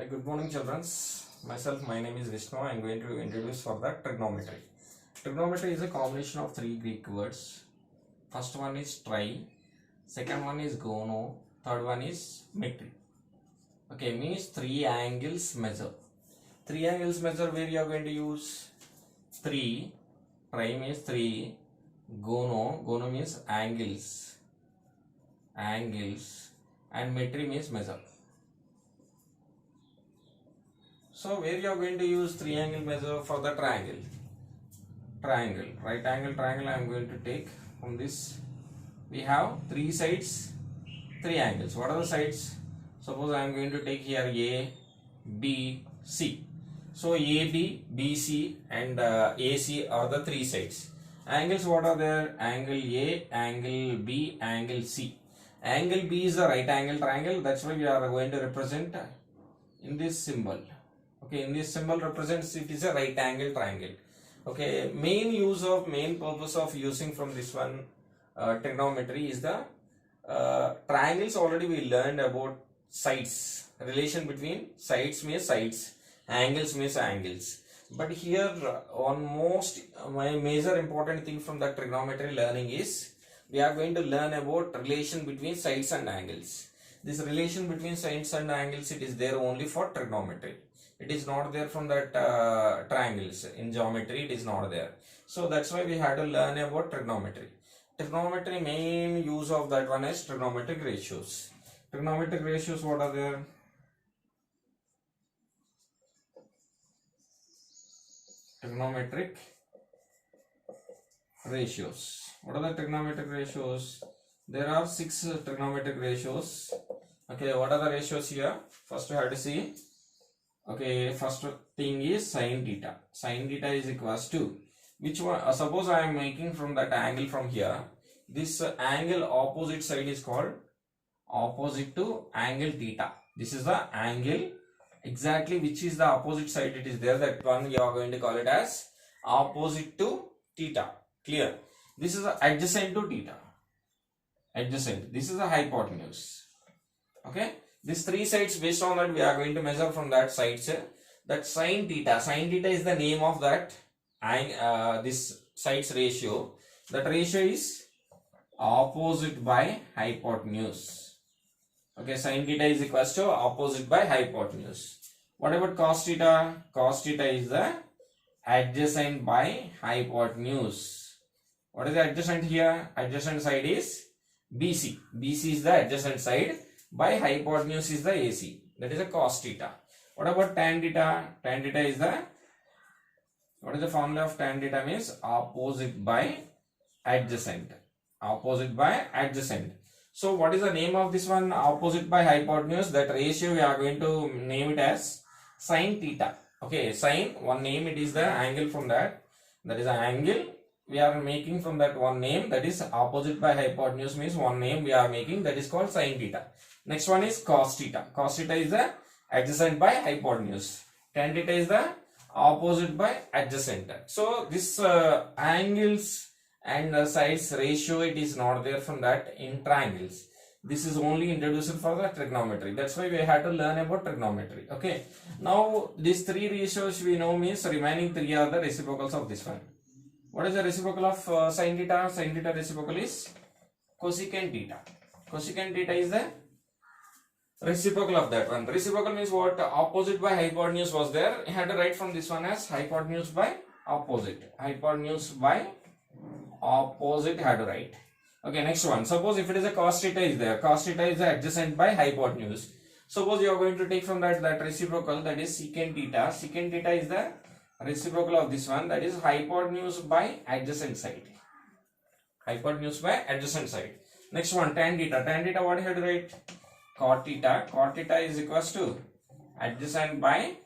Good morning, children. My name is Vishnu. I am going to introduce for the trigonometry. Trigonometry is a combination of three Greek words. First one is tri, second one is gono, third one is metri. Okay, means three angles measure. Three angles measure where you are going to use three. Tri means three. Gono means angles, and metri means measure. So where you are going to use triangle measure for the triangle? Right angle triangle I am going to take from this. We have three sides, three angles. What are the sides? Suppose I am going to take here A, B, C. So AB, BC and AC are the three sides. Angles what are there? Angle A, angle B, angle C. Angle B is the right angle triangle. That's why we are going to represent in this symbol. Okay, in this symbol represents it is a right angle triangle. Okay, main purpose of using from this one trigonometry is the triangles. Already we learned about sides. Relation between sides means sides, angles means angles. But here my major important thing from the trigonometry learning is we are going to learn about relation between sides and angles. This relation between sides and angles, it is there only for trigonometry. It is not there from that triangles. In geometry it is not there. So that's why we had to learn about trigonometry. Trigonometry main use of that one is trigonometric ratios. Trigonometric ratios what are there? Trigonometric ratios. What are the trigonometric ratios? There are 6 trigonometric ratios. Okay, what are the ratios here? First we have to see. Okay, first thing is sin theta. Sin theta is equals to which one? Suppose I am making from that angle from here. This angle opposite side is called opposite to angle theta. This is the angle exactly which is the opposite side. It is there. That one you are going to call it as opposite to theta. Clear? This is adjacent to theta. Adjacent. This is the hypotenuse. Okay. These three sides, based on that we are going to measure from that sides. That sin theta. Sin theta is the name of that this sides ratio. That ratio is opposite by hypotenuse. Okay, sin theta is equals to opposite by hypotenuse. What about cos theta? Cos theta is the adjacent by hypotenuse. What is the adjacent here? Adjacent side is BC. BC is the adjacent side. By hypotenuse is the AC. That is a cos theta. What about tan theta? Tan theta is the, what is the formula of tan theta? Means opposite by adjacent. Opposite by adjacent. So what is the name of this one? Opposite by hypotenuse. That ratio we are going to name it as sin theta. Okay, sin, one name, it is the angle from that. That is an angle we are making from that one name, that is opposite by hypotenuse means one name we are making, that is called sin theta. Next one is cos theta. Cos theta is the adjacent by hypotenuse. Tan theta is the opposite by adjacent. So this angles and sides ratio, it is not there from that in triangles. This is only introduced for the trigonometry. That's why we had to learn about trigonometry. Okay. Now these three ratios we know means remaining three are the reciprocals of this one. What is the reciprocal of sin theta? Sin theta reciprocal is cosecant theta. Cosecant theta is the reciprocal of that one. Reciprocal means what? Opposite by hypotenuse was there. I had to write from this one as hypotenuse by opposite. Hypotenuse by opposite had to write. Okay, next one. Suppose if it is a cos theta is there. Cos theta is the adjacent by hypotenuse. Suppose you are going to take from that reciprocal, that is secant theta. Secant theta is the reciprocal of this one, that is hypotenuse by adjacent side. Hypotenuse by adjacent side. Next one, tan theta. Tan theta, what you have to write? Cot theta. Cot theta is equals to adjacent by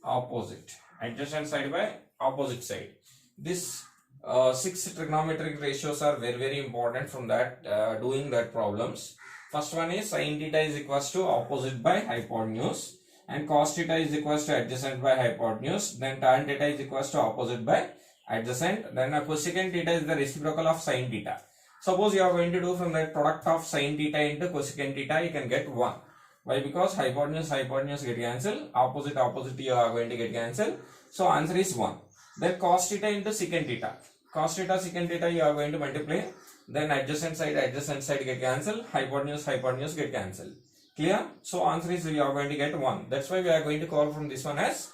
opposite. Adjacent side by opposite side. This 6 trigonometric ratios are very important from that doing that problems. First one is sin theta is equals to opposite by hypotenuse. And cos theta is equals to adjacent by hypotenuse. Then tan theta is equals to opposite by adjacent. Then cosecant theta is the reciprocal of sin theta. Suppose you are going to do from the product of sin theta into cosecant theta, you can get 1. Why? Because hypotenuse get cancelled, opposite you are going to get cancelled. So answer is 1. Then cos theta into secant theta. Cos theta secant theta you are going to multiply. Then adjacent side get cancelled, hypotenuse get cancelled. Clear? So answer is we are going to get 1. That's why we are going to call from this one as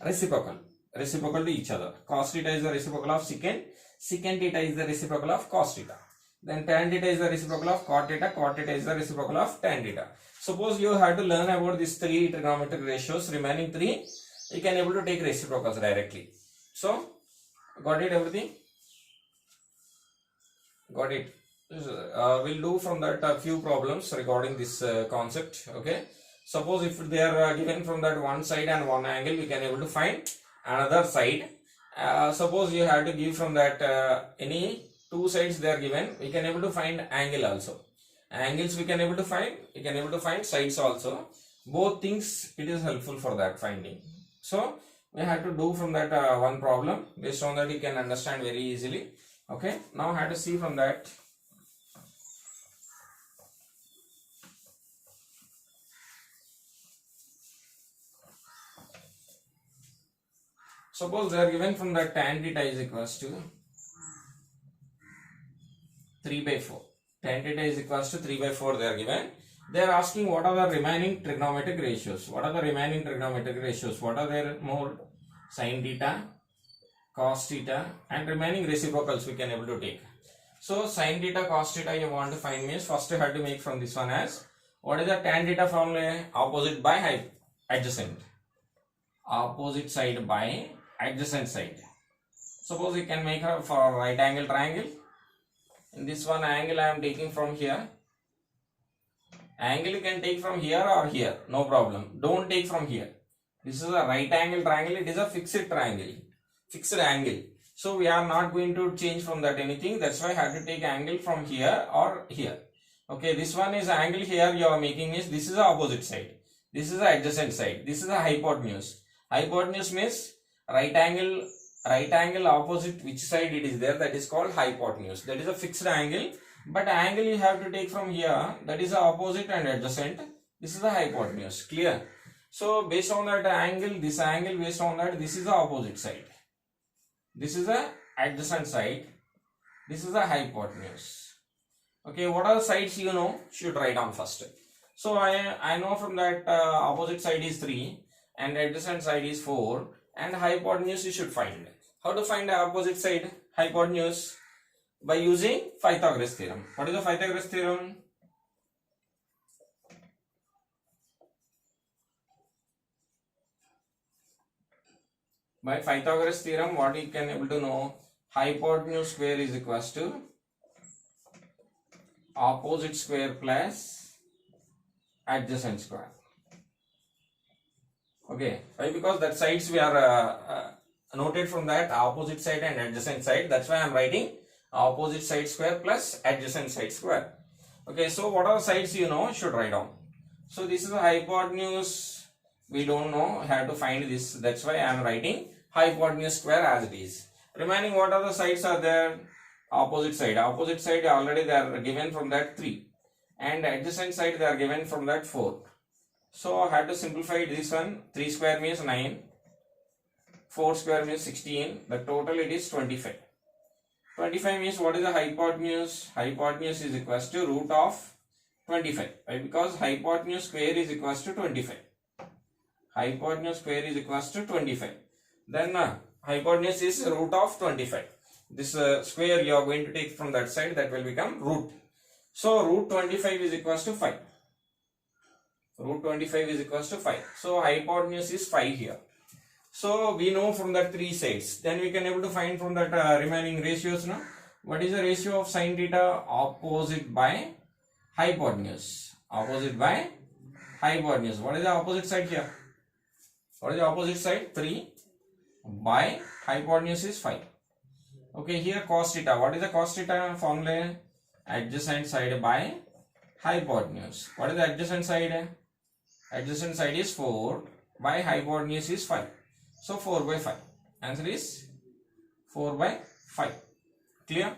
reciprocal to each other. Cos theta is the reciprocal of secant theta is the reciprocal of cos theta. Then tan theta is the reciprocal of cot theta is the reciprocal of tan theta. Suppose you have to learn about these 3 trigonometric ratios, remaining 3, you can able to take reciprocals directly. So, got it everything? Got it. We'll do from that a few problems regarding this concept. Okay. Suppose if they are given from that one side and one angle, we can able to find another side. Suppose you have to give from that any 2 sides they are given, we can able to find angle also. Angles we can able to find, you can able to find sides also. Both things it is helpful for that finding. So we have to do from that one problem. Based on that you can understand very easily. Okay. Now I have to see from that. Suppose they are given from that tan theta is equals to 3 by 4. Tan theta is equals to 3 by 4 they are given. They are asking what are the remaining trigonometric ratios. What are the remaining trigonometric ratios? What are their more? Sin theta, cos theta and remaining reciprocals we can able to take. So sin theta, cos theta you want to find means first you have to make from this one as what is the tan theta formula? Opposite by adjacent. Opposite side by adjacent side. Suppose you can make a for right angle triangle. In this one angle I am taking from here. Angle you can take from here or here, no problem. Don't take from here. This is a right angle triangle, it is a fixed triangle, fixed angle. So we are not going to change from that anything. That's why I have to take angle from here or here. Okay, this one is angle here you are making is this is the opposite side. This is the adjacent side. This is a hypotenuse. Hypotenuse means right angle opposite which side it is there, that is called hypotenuse. That is a fixed angle, but angle you have to take from here, that is the opposite and adjacent. This is the hypotenuse. Clear? So based on that angle, this angle based on that, this is the opposite side. This is the adjacent side. This is the hypotenuse. Okay, what are the sides you know? Should write down first. So I know from that opposite side is 3 and adjacent side is 4 and hypotenuse you should find. How to find the opposite side hypotenuse? By using Pythagoras theorem. What is the Pythagoras theorem? By Pythagoras theorem, what you can able to know? Hypotenuse square is equals to opposite square plus adjacent square. Okay, why? Because that sides we are noted from that opposite side and adjacent side. That's why I am writing opposite side square plus adjacent side square. Okay, so what are the sides you know? Should write down. So this is the hypotenuse. We don't know. Have to find this. That's why I am writing hypotenuse square as it is. Remaining what are the sides are there? Opposite side. Opposite side already they are given from that 3. And adjacent side they are given from that 4. So I have to simplify this one. 3 square means 9. 4 square means 16. The total it is 25. 25 means what is the hypotenuse? Hypotenuse is equals to root of 25. Right? Because hypotenuse square is equals to 25. Hypotenuse square is equals to 25. Then hypotenuse is root of 25. This square you are going to take from that side, that will become root. So root 25 is equals to 5. Root 25 is equals to 5. So hypotenuse is 5 here. So we know from that 3 sides. Then we can able to find from that remaining ratios. No? What is the ratio of sin theta? Opposite by hypotenuse. Opposite by hypotenuse. What is the opposite side here? What is the opposite side? 3 by hypotenuse is 5. Okay, here cos theta. What is the cos theta formula? Adjacent side by hypotenuse. What is the adjacent side? Adjacent side is 4 by hypotenuse is 5. So 4 by 5. Answer is 4 by 5. Clear?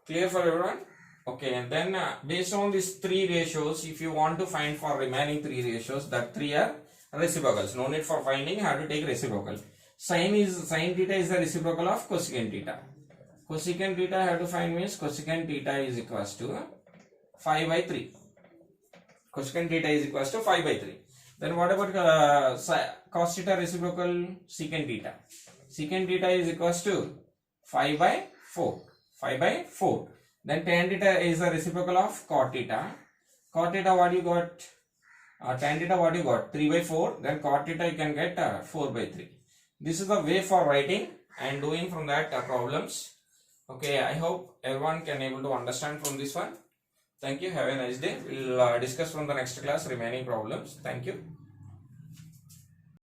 Clear for everyone? Okay, and then based on these three ratios, if you want to find for remaining three ratios, that three are reciprocals. No need for finding, have to take reciprocal. Sin theta is the reciprocal of cosecant theta. Cosecant theta I have to find means cosecant theta is equals to 5 by 3. Cosecant theta is equals to 5 by 3. Then what about cos theta reciprocal secant theta? Secant theta is equals to 5 by 4. 5 by 4. Then tan theta is the reciprocal of cot theta. Cot theta what you got? Tan theta what you got? 3 by 4. Then cot theta you can get 4 by 3. This is the way for writing and doing from that problems. Okay, I hope everyone can able to understand from this one. Thank you. Have a nice day. We'll discuss from the next class remaining problems. Thank you.